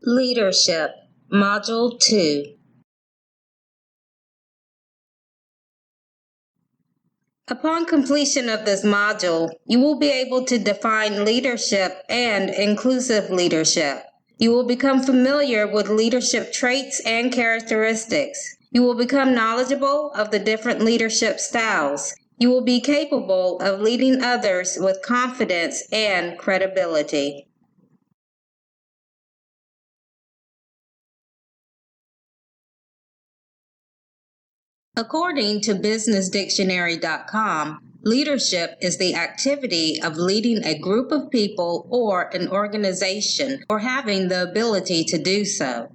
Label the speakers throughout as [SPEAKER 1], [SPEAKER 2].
[SPEAKER 1] Leadership, Module 2. Upon completion of this module, you will be able to define leadership and inclusive leadership. You will become familiar with leadership traits and characteristics. You will become knowledgeable of the different leadership styles. You will be capable of leading others with confidence and credibility. According to businessdictionary.com, leadership is the activity of leading a group of people or an organization, or having the ability to do so.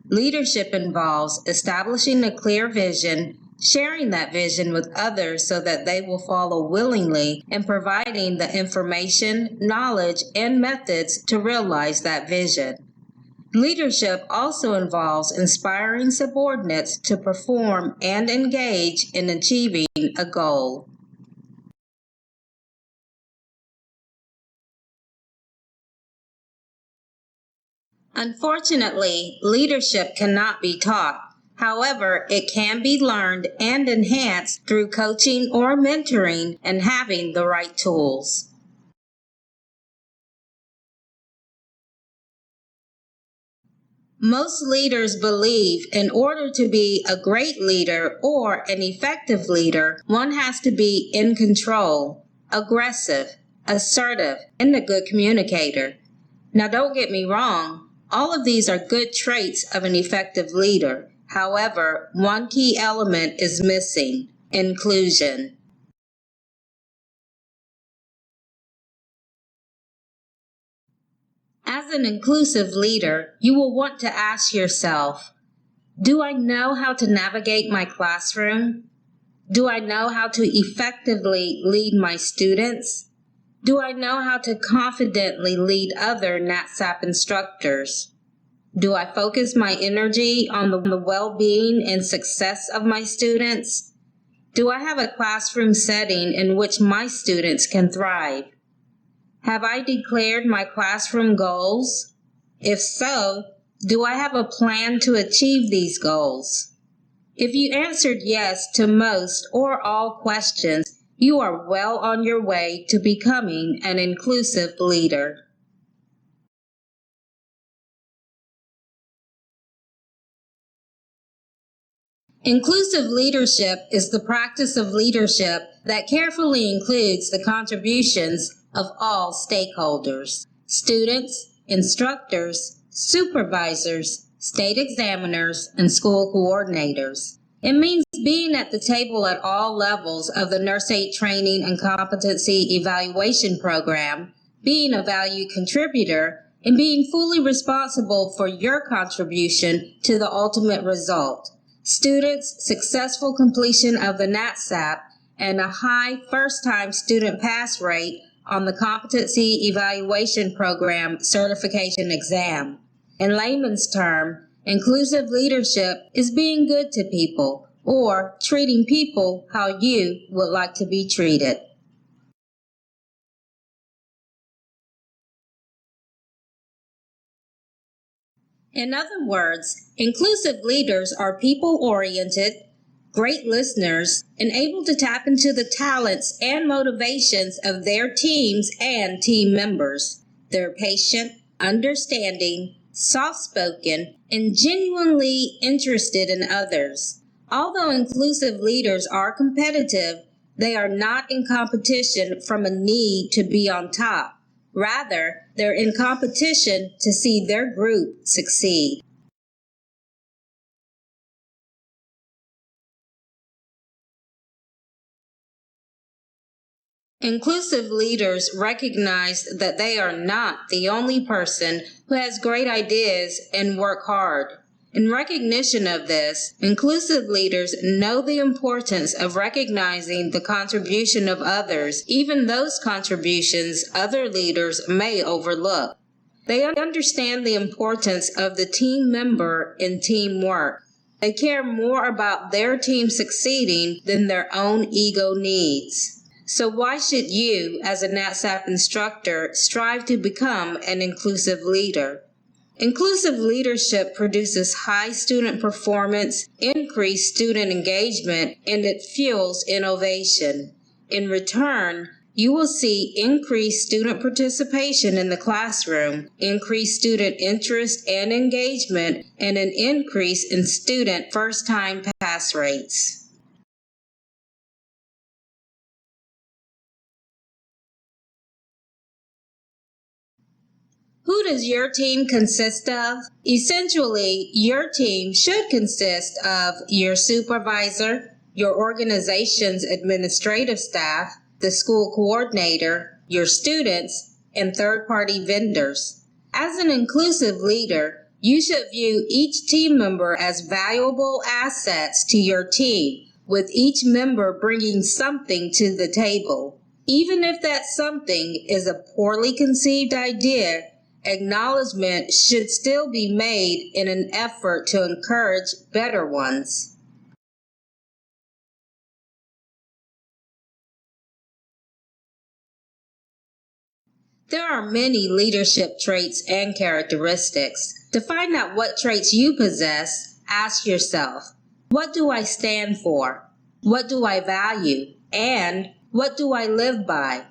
[SPEAKER 1] Leadership involves establishing a clear vision, sharing that vision with others so that they will follow willingly, and providing the information, knowledge, and methods to realize that vision. Leadership also involves inspiring subordinates to perform and engage in achieving a goal. Unfortunately, leadership cannot be taught. However, it can be learned and enhanced through coaching or mentoring and having the right tools. Most leaders believe in order to be a great leader or an effective leader, one has to be in control, aggressive, assertive, and a good communicator. Now, don't get me wrong, all of these are good traits of an effective leader. However, one key element is missing: inclusion. As an inclusive leader, you will want to ask yourself, do I know how to navigate my classroom? Do I know how to effectively lead my students? Do I know how to confidently lead other NatSap instructors? Do I focus my energy on the well-being and success of my students? Do I have a classroom setting in which my students can thrive? Have I declared my classroom goals? If so, do I have a plan to achieve these goals? If you answered yes to most or all questions, you are well on your way to becoming an inclusive leader. Inclusive leadership is the practice of leadership that carefully includes the contributions of all stakeholders: students, instructors, supervisors, state examiners, and school coordinators. It means being at the table at all levels of the Nurse Aide training and competency evaluation program, being a valued contributor, and being fully responsible for your contribution to the ultimate result: students' successful completion of the NatSap and a high first-time student pass rate on the Competency Evaluation Program certification exam. In layman's term, inclusive leadership is being good to people, or treating people how you would like to be treated. In other words, inclusive leaders are people-oriented, great listeners, and able to tap into the talents and motivations of their teams and team members. They're patient, understanding, soft-spoken, and genuinely interested in others. Although inclusive leaders are competitive, they are not in competition from a need to be on top. Rather, they're in competition to see their group succeed. Inclusive leaders recognize that they are not the only person who has great ideas and work hard. In recognition of this, inclusive leaders know the importance of recognizing the contribution of others, even those contributions other leaders may overlook. They understand the importance of the team member in teamwork. They care more about their team succeeding than their own ego needs. So why should you, as a NatSap instructor, strive to become an inclusive leader? Inclusive leadership produces high student performance, increased student engagement, and it fuels innovation. In return, you will see increased student participation in the classroom, increased student interest and engagement, and an increase in student first-time pass rates. Who does your team consist of? Essentially, your team should consist of your supervisor, your organization's administrative staff, the school coordinator, your students, and third-party vendors. As an inclusive leader, you should view each team member as valuable assets to your team, with each member bringing something to the table. Even if that something is a poorly conceived idea, acknowledgement should still be made in an effort to encourage better ones. There are many leadership traits and characteristics. To find out what traits you possess, ask yourself, what do I stand for? What do I value? And what do I live by?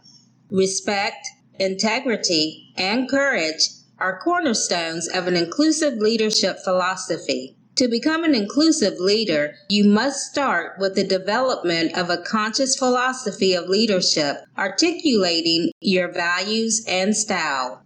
[SPEAKER 1] Respect, integrity, and courage are cornerstones of an inclusive leadership philosophy. To become an inclusive leader, you must start with the development of a conscious philosophy of leadership, articulating your values and style.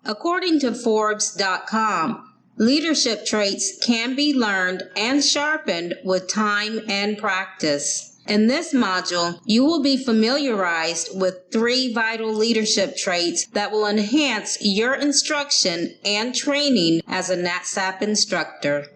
[SPEAKER 1] According to Forbes.com, leadership traits can be learned and sharpened with time and practice. In this module, you will be familiarized with 3 vital leadership traits that will enhance your instruction and training as a NATSAP instructor.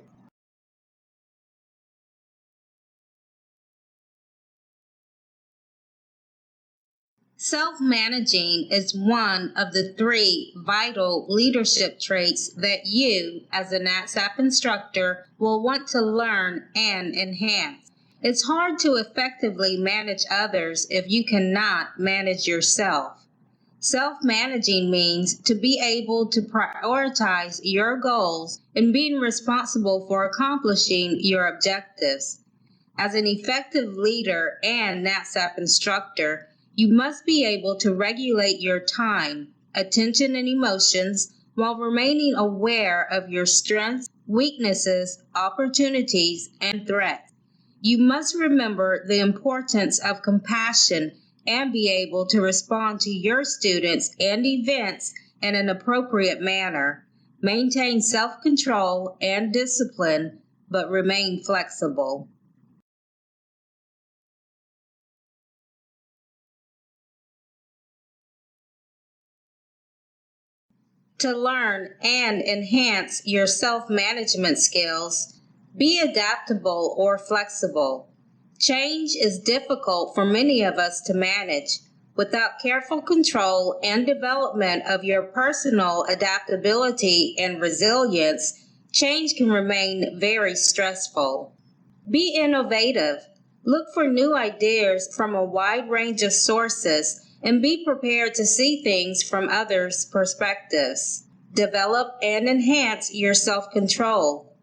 [SPEAKER 1] Self-managing is one of the 3 vital leadership traits that you, as a NATSAP instructor, will want to learn and enhance. It's hard to effectively manage others if you cannot manage yourself. Self-managing means to be able to prioritize your goals and being responsible for accomplishing your objectives. As an effective leader and NATSAP instructor, you must be able to regulate your time, attention, and emotions while remaining aware of your strengths, weaknesses, opportunities, and threats. You must remember the importance of compassion and be able to respond to your students and events in an appropriate manner. Maintain self-control and discipline, but remain flexible. To learn and enhance your self-management skills, be adaptable or flexible. Change is difficult for many of us to manage. Without careful control and development of your personal adaptability and resilience, change can remain very stressful. Be innovative. Look for new ideas from a wide range of sources and be prepared to see things from others' perspectives. Develop and enhance your self-control.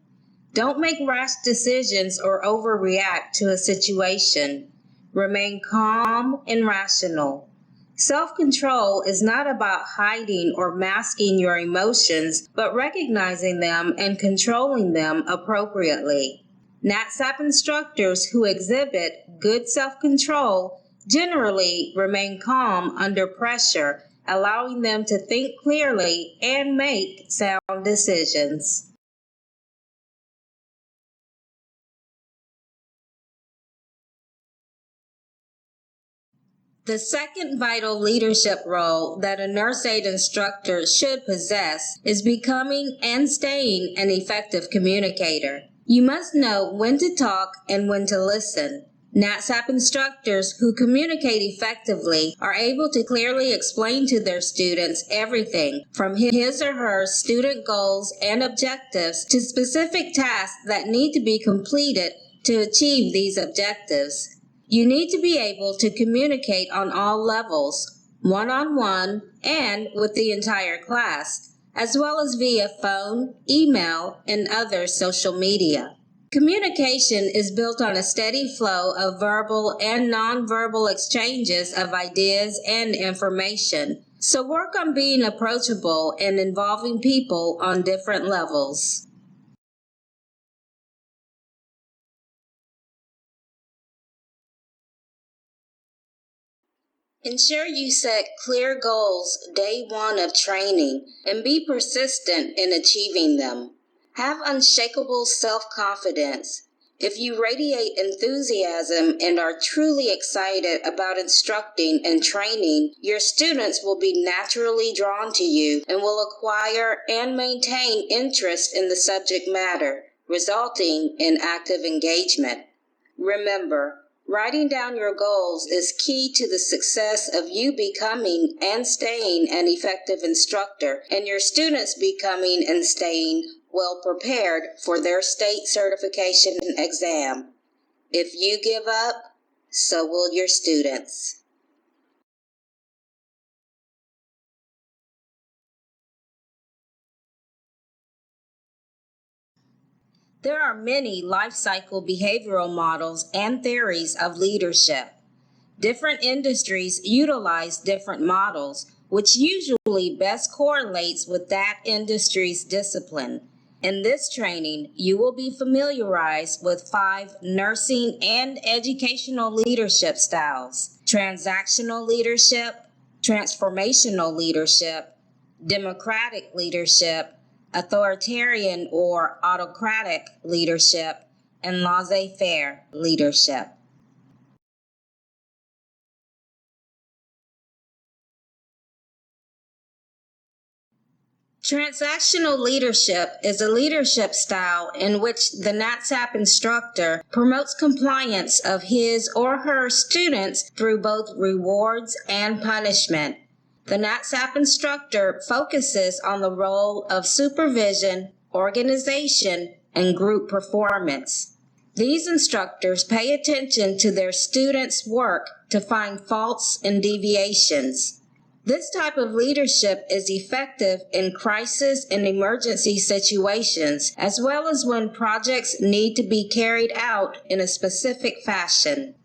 [SPEAKER 1] Don't make rash decisions or overreact to a situation. Remain calm and rational. Self-control is not about hiding or masking your emotions, but recognizing them and controlling them appropriately. NATSAP instructors who exhibit good self-control generally remain calm under pressure, allowing them to think clearly and make sound decisions. The second vital leadership role that a nurse aide instructor should possess is becoming and staying an effective communicator. You must know when to talk and when to listen. NATSAP instructors who communicate effectively are able to clearly explain to their students everything from his or her student goals and objectives to specific tasks that need to be completed to achieve these objectives. You need to be able to communicate on all levels, one-on-one and with the entire class, as well as via phone, email, and other social media. Communication is built on a steady flow of verbal and nonverbal exchanges of ideas and information, so work on being approachable and involving people on different levels. Ensure you set clear goals day one of training and be persistent in achieving them. Have unshakable self-confidence. If you radiate enthusiasm and are truly excited about instructing and training, your students will be naturally drawn to you and will acquire and maintain interest in the subject matter, resulting in active engagement. Remember, writing down your goals is key to the success of you becoming and staying an effective instructor, and your students becoming and staying well prepared for their state certification exam. If you give up, so will your students. There are many life cycle behavioral models and theories of leadership. Different industries utilize different models, which usually best correlates with that industry's discipline. In this training, you will be familiarized with 5 nursing and educational leadership styles: transactional leadership, transformational leadership, democratic leadership, authoritarian or autocratic leadership, and laissez-faire leadership. Transactional leadership is a leadership style in which the NATSAP instructor promotes compliance of his or her students through both rewards and punishment. The NATSAP instructor focuses on the role of supervision, organization, and group performance. These instructors pay attention to their students' work to find faults and deviations. This type of leadership is effective in crisis and emergency situations, as well as when projects need to be carried out in a specific fashion.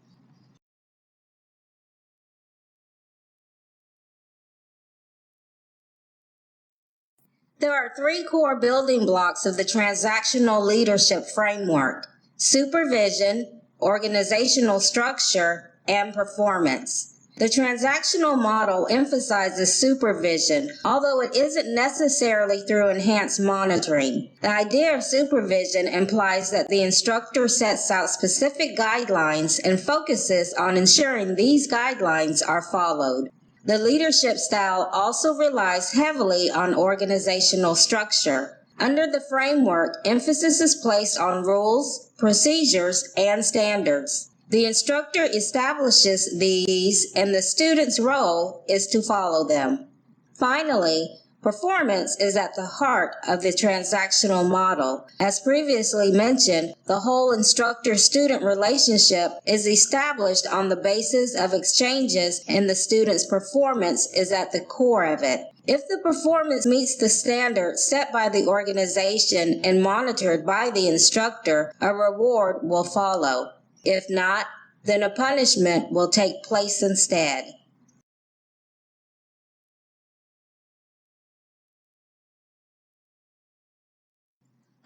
[SPEAKER 1] There are 3 core building blocks of the transactional leadership framework: supervision, organizational structure, and performance. The transactional model emphasizes supervision, although it isn't necessarily through enhanced monitoring. The idea of supervision implies that the instructor sets out specific guidelines and focuses on ensuring these guidelines are followed. The leadership style also relies heavily on organizational structure. Under the framework, emphasis is placed on rules, procedures, and standards. The instructor establishes these, and the student's role is to follow them. Finally, performance is at the heart of the transactional model. As previously mentioned, the whole instructor-student relationship is established on the basis of exchanges, and the student's performance is at the core of it. If the performance meets the standards set by the organization and monitored by the instructor, a reward will follow. If not, then a punishment will take place instead.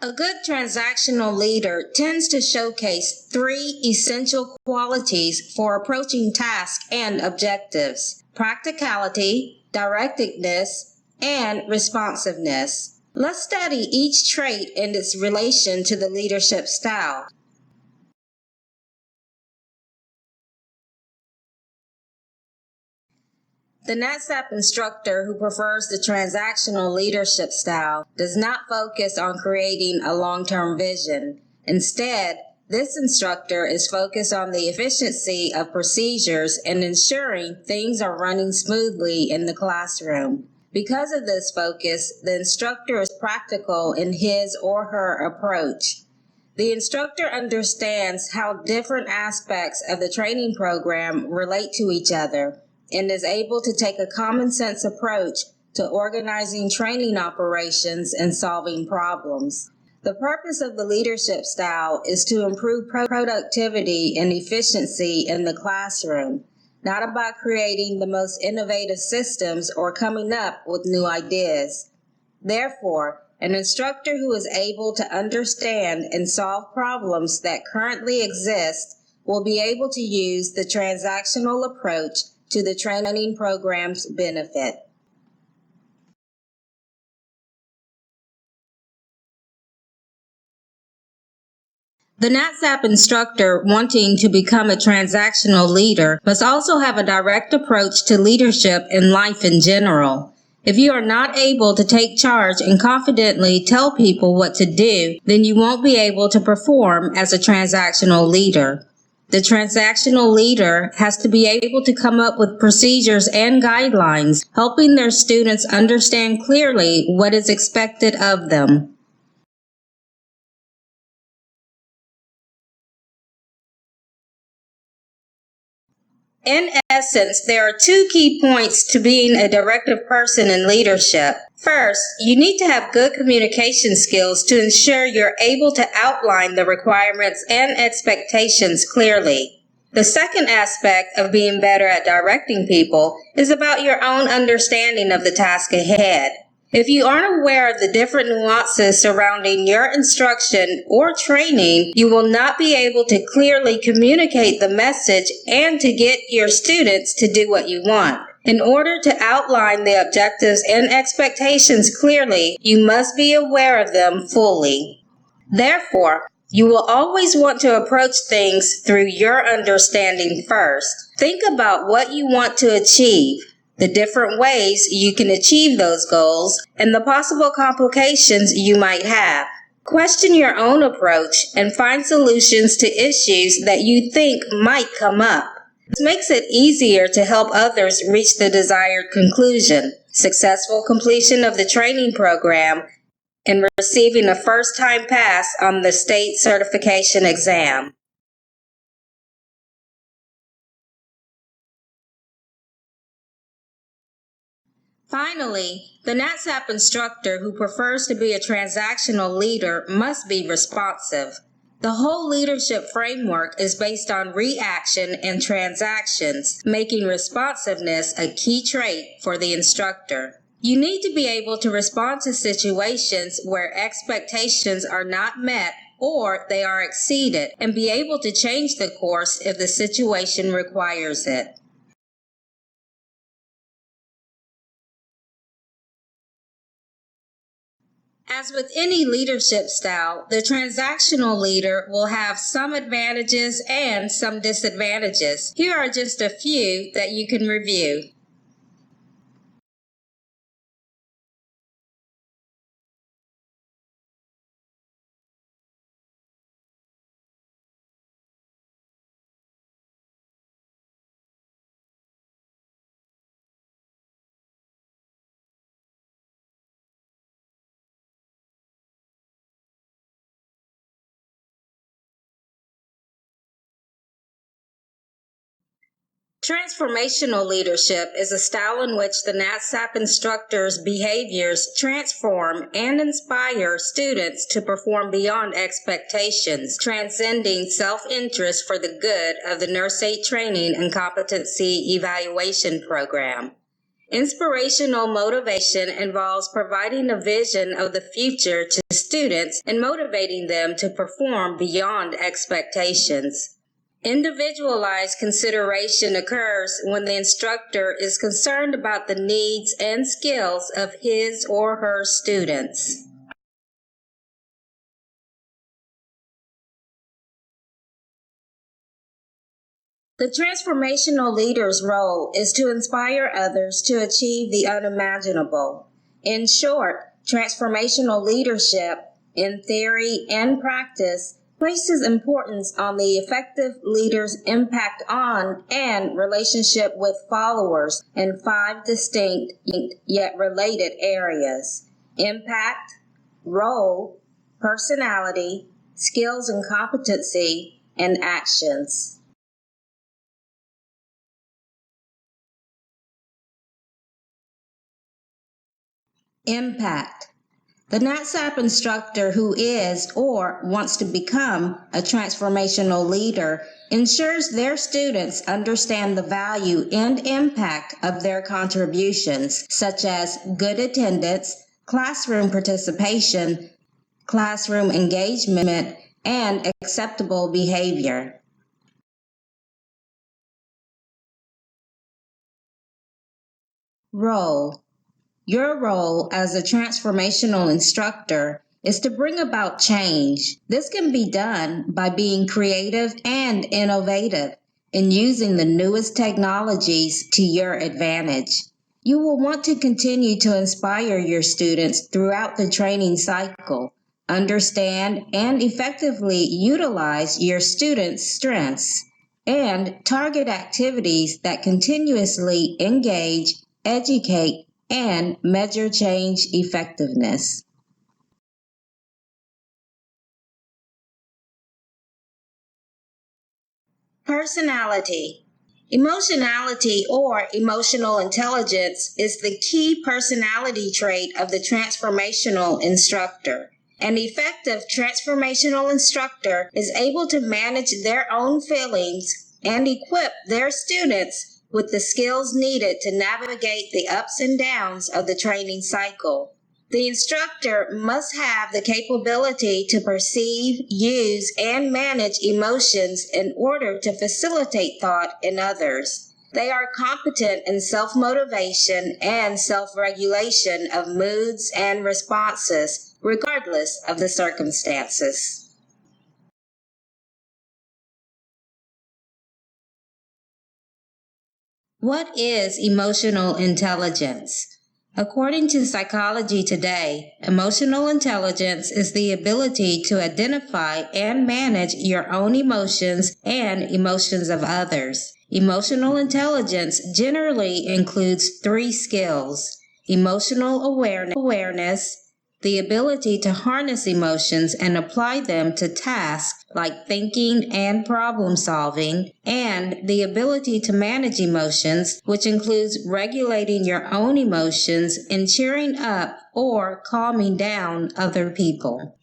[SPEAKER 1] A good transactional leader tends to showcase 3 essential qualities for approaching tasks and objectives: practicality, directedness, and responsiveness. Let's study each trait and its relation to the leadership style. The NATSAP instructor who prefers the transactional leadership style does not focus on creating a long-term vision. Instead, this instructor is focused on the efficiency of procedures and ensuring things are running smoothly in the classroom. Because of this focus, the instructor is practical in his or her approach. The instructor understands how different aspects of the training program relate to each other and is able to take a common sense approach to organizing training operations and solving problems. The purpose of the leadership style is to improve productivity and efficiency in the classroom, not about creating the most innovative systems or coming up with new ideas. Therefore, an instructor who is able to understand and solve problems that currently exist will be able to use the transactional approach to the training program's benefit. The NatSap instructor wanting to become a transactional leader must also have a direct approach to leadership and life in general. If you are not able to take charge and confidently tell people what to do, then you won't be able to perform as a transactional leader. The transactional leader has to be able to come up with procedures and guidelines, helping their students understand clearly what is expected of them. In essence, there are two key points to being a directive person in leadership. First, you need to have good communication skills to ensure you're able to outline the requirements and expectations clearly. The second aspect of being better at directing people is about your own understanding of the task ahead. If you aren't aware of the different nuances surrounding your instruction or training, you will not be able to clearly communicate the message and to get your students to do what you want. In order to outline the objectives and expectations clearly, you must be aware of them fully. Therefore, you will always want to approach things through your understanding first. Think about what you want to achieve, the different ways you can achieve those goals, and the possible complications you might have. Question your own approach and find solutions to issues that you think might come up. This makes it easier to help others reach the desired conclusion, successful completion of the training program, and receiving a first-time pass on the state certification exam. Finally, the NatSap instructor who prefers to be a transactional leader must be responsive. The whole leadership framework is based on reaction and transactions, making responsiveness a key trait for the instructor. You need to be able to respond to situations where expectations are not met or they are exceeded, and be able to change the course if the situation requires it. As with any leadership style, the transactional leader will have some advantages and some disadvantages. Here are just a few that you can review. Transformational leadership is a style in which the NatSap instructor's behaviors transform and inspire students to perform beyond expectations, transcending self-interest for the good of the Nurse Aide training and competency evaluation program. Inspirational motivation involves providing a vision of the future to students and motivating them to perform beyond expectations. Individualized consideration occurs when the instructor is concerned about the needs and skills of his or her students. The transformational leader's role is to inspire others to achieve the unimaginable. In short, transformational leadership, in theory and practice, places importance on the effective leader's impact on and relationship with followers in 5 distinct yet related areas: impact, role, personality, skills and competency, and actions. Impact. The NATSAP instructor who is or wants to become a transformational leader ensures their students understand the value and impact of their contributions, such as good attendance, classroom participation, classroom engagement, and acceptable behavior. Role. Your role as a transformational instructor is to bring about change. This can be done by being creative and innovative in using the newest technologies to your advantage. You will want to continue to inspire your students throughout the training cycle, understand and effectively utilize your students' strengths, and target activities that continuously engage, educate, and measure change effectiveness. Personality. Emotionality or emotional intelligence is the key personality trait of the transformational instructor. An effective transformational instructor is able to manage their own feelings and equip their students with the skills needed to navigate the ups and downs of the training cycle. The instructor must have the capability to perceive, use, and manage emotions in order to facilitate thought in others. They are competent in self-motivation and self-regulation of moods and responses, regardless of the circumstances. What is emotional intelligence? According to Psychology Today, emotional intelligence is the ability to identify and manage your own emotions and emotions of others. Emotional intelligence generally includes 3 skills: emotional awareness, the ability to harness emotions and apply them to tasks like thinking and problem solving, and the ability to manage emotions, which includes regulating your own emotions and cheering up or calming down other people.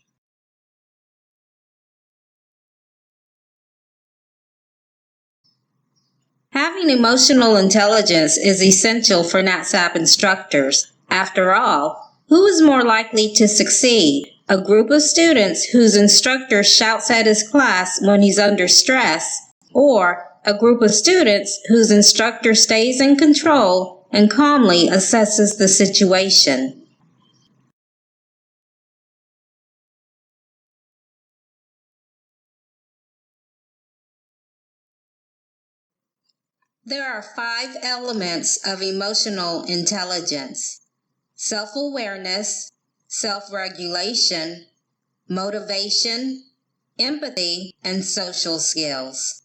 [SPEAKER 1] Having emotional intelligence is essential for NATSAP instructors. After all, who is more likely to succeed? A group of students whose instructor shouts at his class when he's under stress, or a group of students whose instructor stays in control and calmly assesses the situation? There are 5 elements of emotional intelligence: self-awareness, self-regulation, motivation, empathy, and social skills.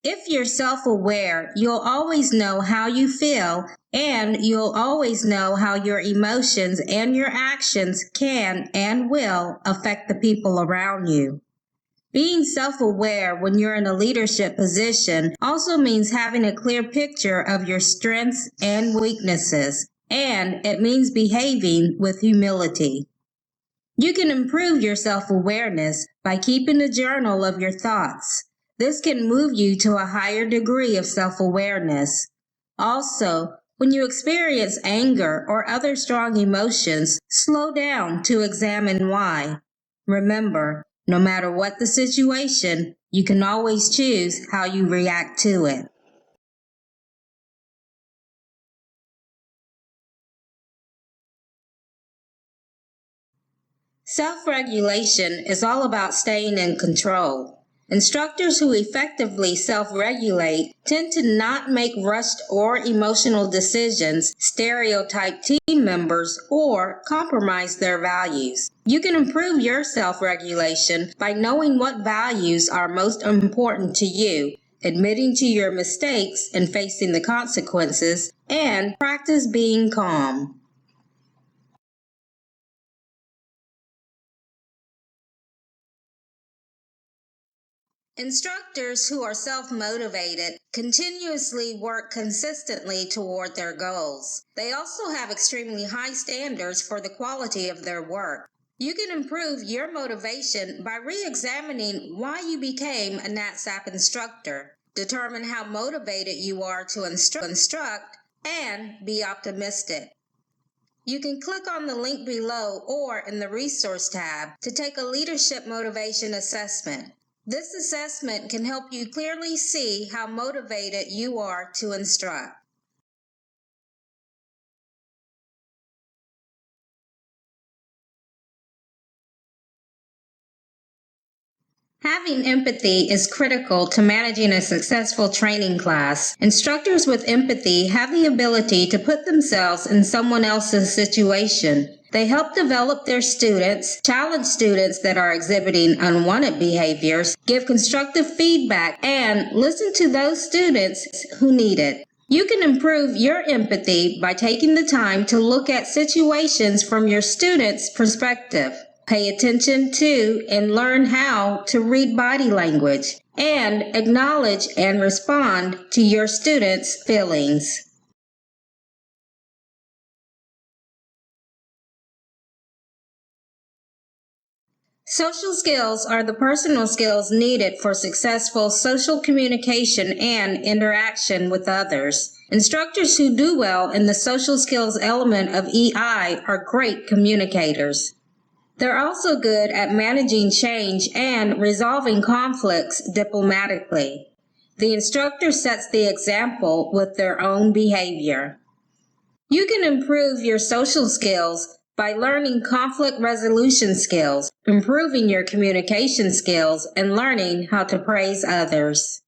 [SPEAKER 1] If you're self-aware, you'll always know how you feel, and you'll always know how your emotions and your actions can and will affect the people around you. Being self-aware when you're in a leadership position also means having a clear picture of your strengths and weaknesses, and it means behaving with humility. You can improve your self-awareness by keeping a journal of your thoughts. This can move you to a higher degree of self-awareness. Also, when you experience anger or other strong emotions, slow down to examine why. Remember, no matter what the situation, you can always choose how you react to it. Self-regulation is all about staying in control. Instructors who effectively self-regulate tend to not make rushed or emotional decisions, stereotype team members, or compromise their values. You can improve your self-regulation by knowing what values are most important to you admitting to your mistakes and facing the consequences, and practice being calm. Instructors who are self-motivated continuously work consistently toward their goals. They also have extremely high standards for the quality of their work. You can improve your motivation by re-examining why you became a NatSap instructor, determine how motivated you are to instruct, and be optimistic. You can click on the link below or in the Resource tab to take a leadership motivation assessment. This assessment can help you clearly see how motivated you are to instruct. Having empathy is critical to managing a successful training class. Instructors with empathy have the ability to put themselves in someone else's situation. They help develop their students, challenge students that are exhibiting unwanted behaviors, give constructive feedback, and listen to those students who need it. You can improve your empathy by taking the time to look at situations from your students' perspective. Pay attention to and learn how to read body language, and acknowledge and respond to your students' feelings. Social skills are the personal skills needed for successful social communication and interaction with others. Instructors who do well in the social skills element of EI are great communicators. They're also good at managing change and resolving conflicts diplomatically. The instructor sets the example with their own behavior. You can improve your social skills by learning conflict resolution skills, improving your communication skills, and learning how to praise others.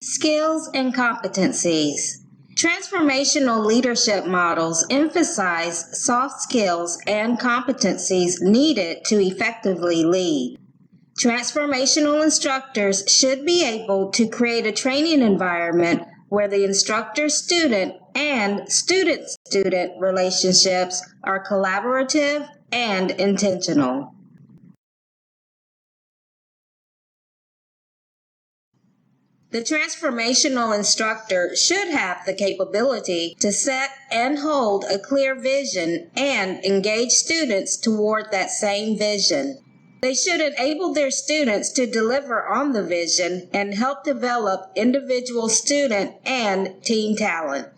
[SPEAKER 1] Skills and competencies. Transformational leadership models emphasize soft skills and competencies needed to effectively lead. Transformational instructors should be able to create a training environment where the instructor-student and student-student relationships are collaborative and intentional. The transformational instructor should have the capability to set and hold a clear vision and engage students toward that same vision. They should enable their students to deliver on the vision and help develop individual student and team talent.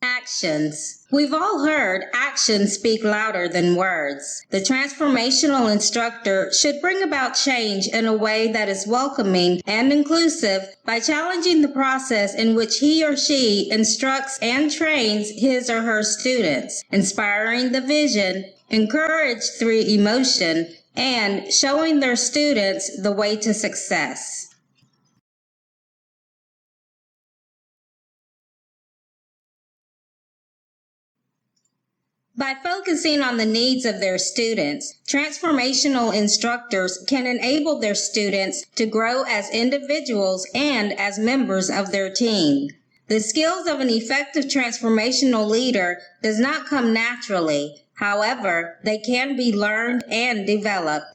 [SPEAKER 1] Actions. We've all heard actions speak louder than words. The transformational instructor should bring about change in a way that is welcoming and inclusive by challenging the process in which he or she instructs and trains his or her students, inspiring the vision, encouraged through emotion, and showing their students the way to success. By focusing on the needs of their students, transformational instructors can enable their students to grow as individuals and as members of their team. The skills of an effective transformational leader does not come naturally. However, they can be learned and developed.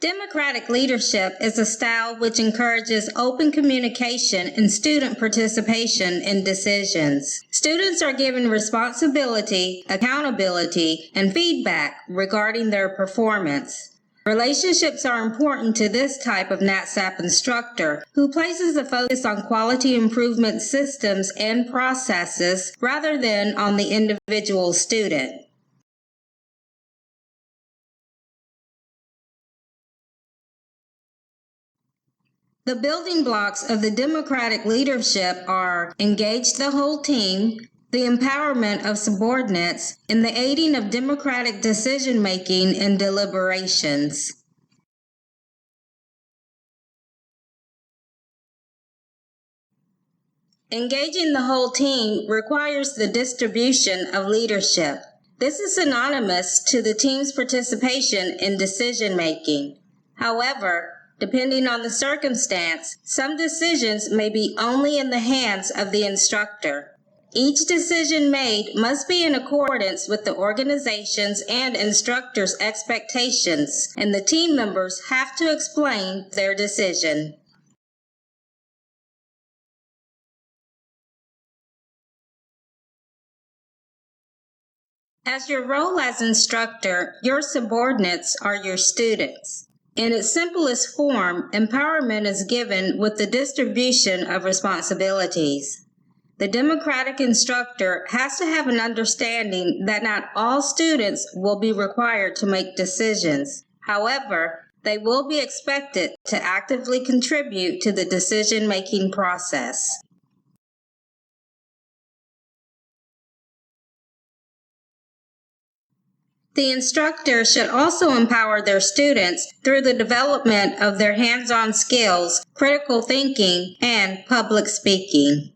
[SPEAKER 1] Democratic leadership is a style which encourages open communication and student participation in decisions. Students are given responsibility, accountability, and feedback regarding their performance. Relationships are important to this type of NatSap instructor who places a focus on quality improvement systems and processes rather than on the individual student. The building blocks of the democratic leadership are engage the whole team, the empowerment of subordinates, and the aiding of democratic decision-making and deliberations. Engaging the whole team requires the distribution of leadership. This is synonymous to the team's participation in decision-making. However, depending on the circumstance, some decisions may be only in the hands of the instructor. Each decision made must be in accordance with the organization's and instructor's expectations, and the team members have to explain their decision. As your role as instructor, your subordinates are your students. In its simplest form, empowerment is given with the distribution of responsibilities. The democratic instructor has to have an understanding that not all students will be required to make decisions. However, they will be expected to actively contribute to the decision-making process. The instructor should also empower their students through the development of their hands-on skills, critical thinking, and public speaking.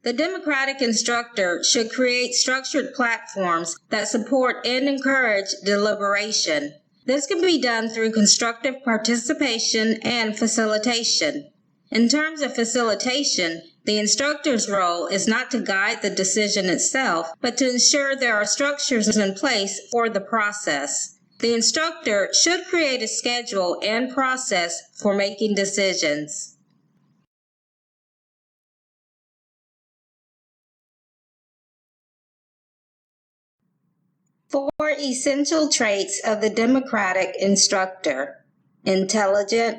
[SPEAKER 1] The democratic instructor should create structured platforms that support and encourage deliberation. This can be done through constructive participation and facilitation. In terms of facilitation, the instructor's role is not to guide the decision itself, but to ensure there are structures in place for the process. The instructor should create a schedule and process for making decisions. Four essential traits of the democratic instructor: intelligent,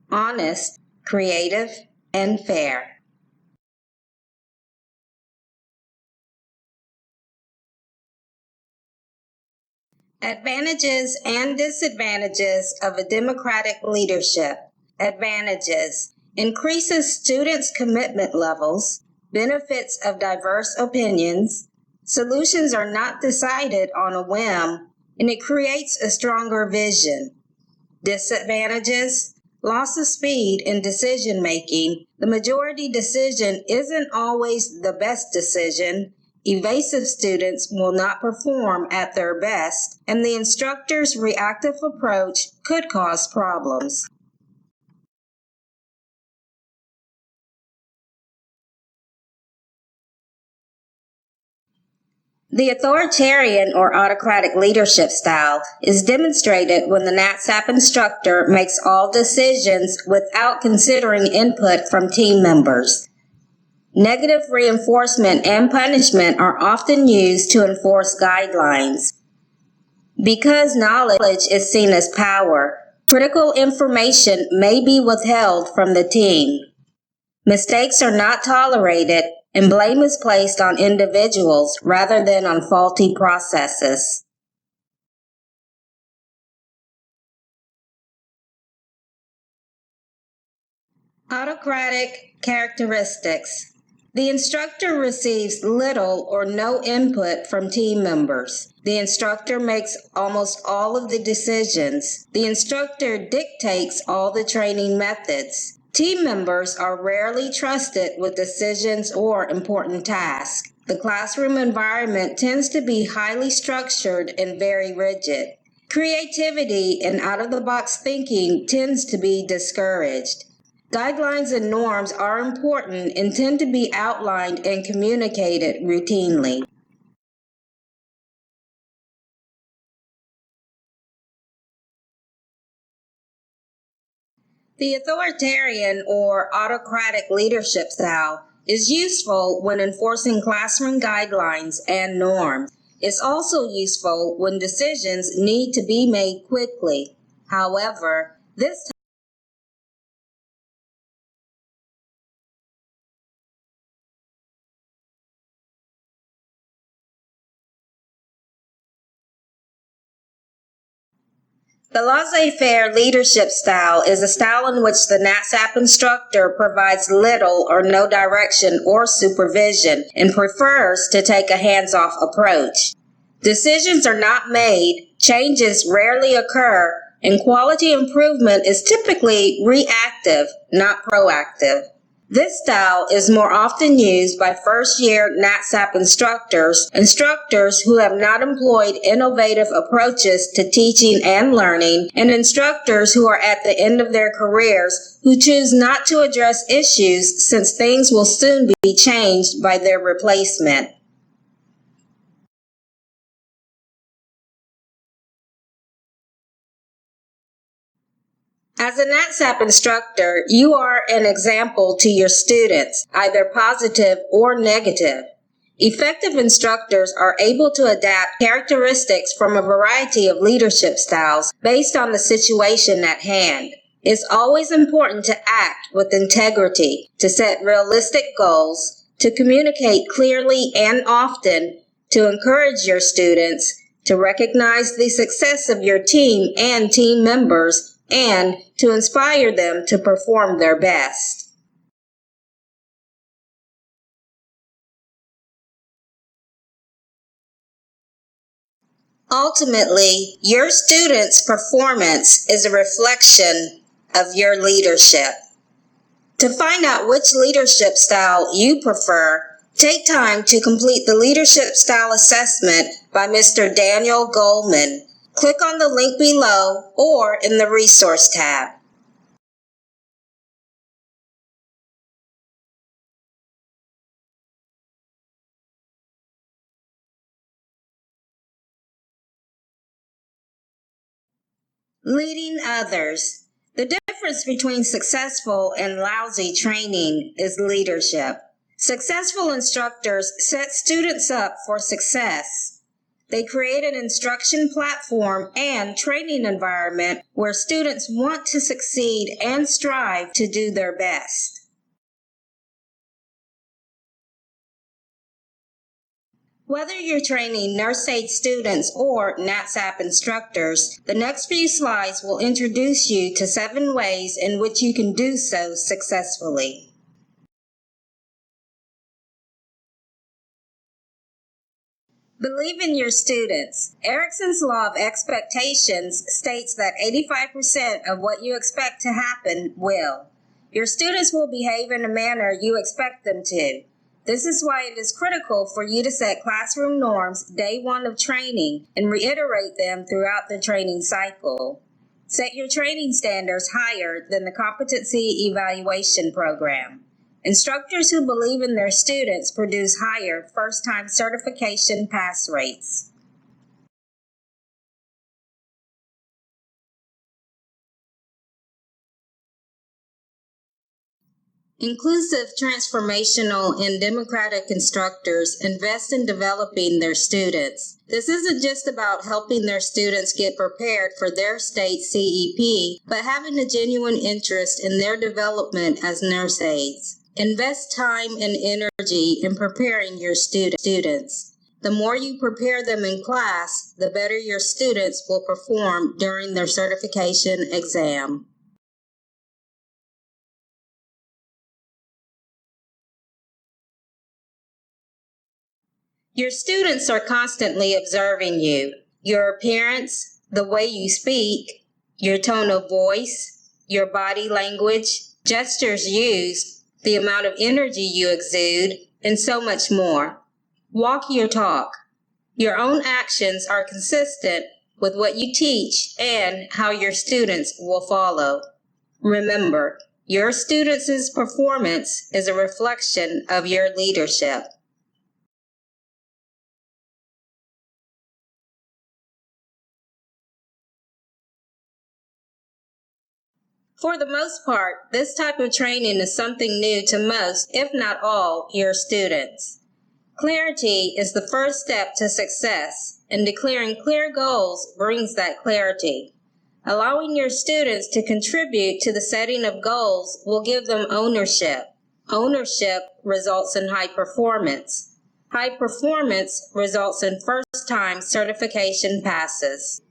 [SPEAKER 1] honest, creative, and fair. Advantages and disadvantages of a democratic leadership. Advantages: increases students' commitment levels, benefits of diverse opinions, solutions are not decided on a whim, and it creates a stronger vision. Disadvantages: loss of speed in decision making. The majority decision isn't always the best decision. Evasive students will not perform at their best, and the instructor's reactive approach could cause problems. The authoritarian or autocratic leadership style is demonstrated when the NATSAP instructor makes all decisions without considering input from team members. Negative reinforcement and punishment are often used to enforce guidelines. Because knowledge is seen as power, critical information may be withheld from the team. Mistakes are not tolerated, and blame is placed on individuals rather than on faulty processes. Autocratic characteristics. The instructor receives little or no input from team members. The instructor makes almost all of the decisions. The instructor dictates all the training methods. Team members are rarely trusted with decisions or important tasks. The classroom environment tends to be highly structured and very rigid. Creativity and out-of-the-box thinking tends to be discouraged. Guidelines and norms are important and tend to be outlined and communicated routinely. The authoritarian or autocratic leadership style is useful when enforcing classroom guidelines and norms. It's also useful when decisions need to be made quickly. However, the laissez-faire leadership style is a style in which the NATSAP instructor provides little or no direction or supervision and prefers to take a hands-off approach. Decisions are not made, changes rarely occur, and quality improvement is typically reactive, not proactive. This style is more often used by first-year NATSAP instructors who have not employed innovative approaches to teaching and learning, and instructors who are at the end of their careers who choose not to address issues since things will soon be changed by their replacement. As a NATSAP instructor, you are an example to your students, either positive or negative. Effective instructors are able to adapt characteristics from a variety of leadership styles based on the situation at hand. It's always important to act with integrity, to set realistic goals, to communicate clearly and often, to encourage your students, to recognize the success of your team and team members, and to inspire them to perform their best. Ultimately, your students' performance is a reflection of your leadership. To find out which leadership style you prefer, take time to complete the Leadership Style Assessment by Mr. Daniel Goldman. Click on the link below or in the Resource tab. Leading others. The difference between successful and lousy training is leadership. Successful instructors set students up for success. They create an instruction platform and training environment where students want to succeed and strive to do their best. Whether you're training Nurse Aide students or NATSAP instructors, the next few slides will introduce you to 7 ways in which you can do so successfully. Believe in your students. Erickson's law of expectations states that 85% of what you expect to happen will. Your students will behave in a manner you expect them to. This is why it is critical for you to set classroom norms day 1 of training and reiterate them throughout the training cycle. Set your training standards higher than the competency evaluation program. Instructors who believe in their students produce higher first-time certification pass rates. Inclusive, transformational, and democratic instructors invest in developing their students. This isn't just about helping their students get prepared for their state CEP, but having a genuine interest in their development as nurse aides. Invest time and energy in preparing your students. The more you prepare them in class, the better your students will perform during their certification exam. Your students are constantly observing you, your appearance, the way you speak, your tone of voice, your body language, gestures used, the amount of energy you exude, and so much more. Walk your talk. Your own actions are consistent with what you teach and how your students will follow. Remember, your students' performance is a reflection of your leadership. For the most part, this type of training is something new to most, if not all, your students. Clarity is the first step to success, and declaring clear goals brings that clarity. Allowing your students to contribute to the setting of goals will give them ownership. Ownership results in high performance. High performance results in first-time certification passes.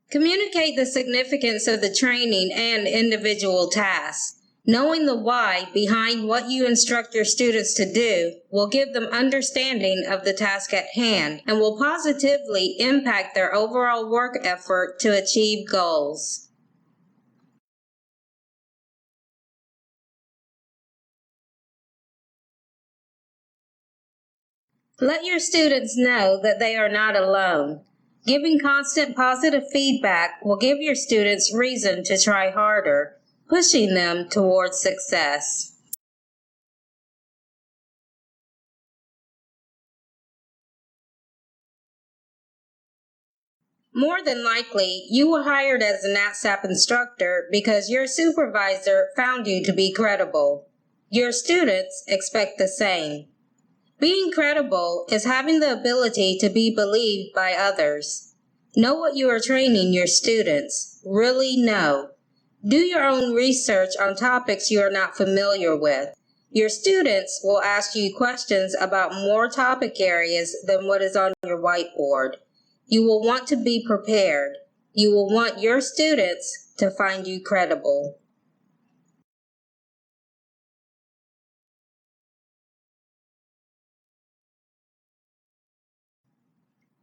[SPEAKER 1] Communicate the significance of the training and individual tasks. Knowing the why behind what you instruct your students to do will give them understanding of the task at hand and will positively impact their overall work effort to achieve goals. Let your students know that they are not alone. Giving constant positive feedback will give your students reason to try harder, pushing them towards success. More than likely, you were hired as an ATSAP instructor because your supervisor found you to be credible. Your students expect the same. Being credible is having the ability to be believed by others. Know what you are training your students. Really know. Do your own research on topics you are not familiar with. Your students will ask you questions about more topic areas than what is on your whiteboard. You will want to be prepared. You will want your students to find you credible.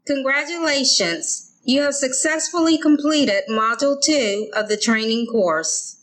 [SPEAKER 1] Congratulations! You have successfully completed Module 2 of the training course.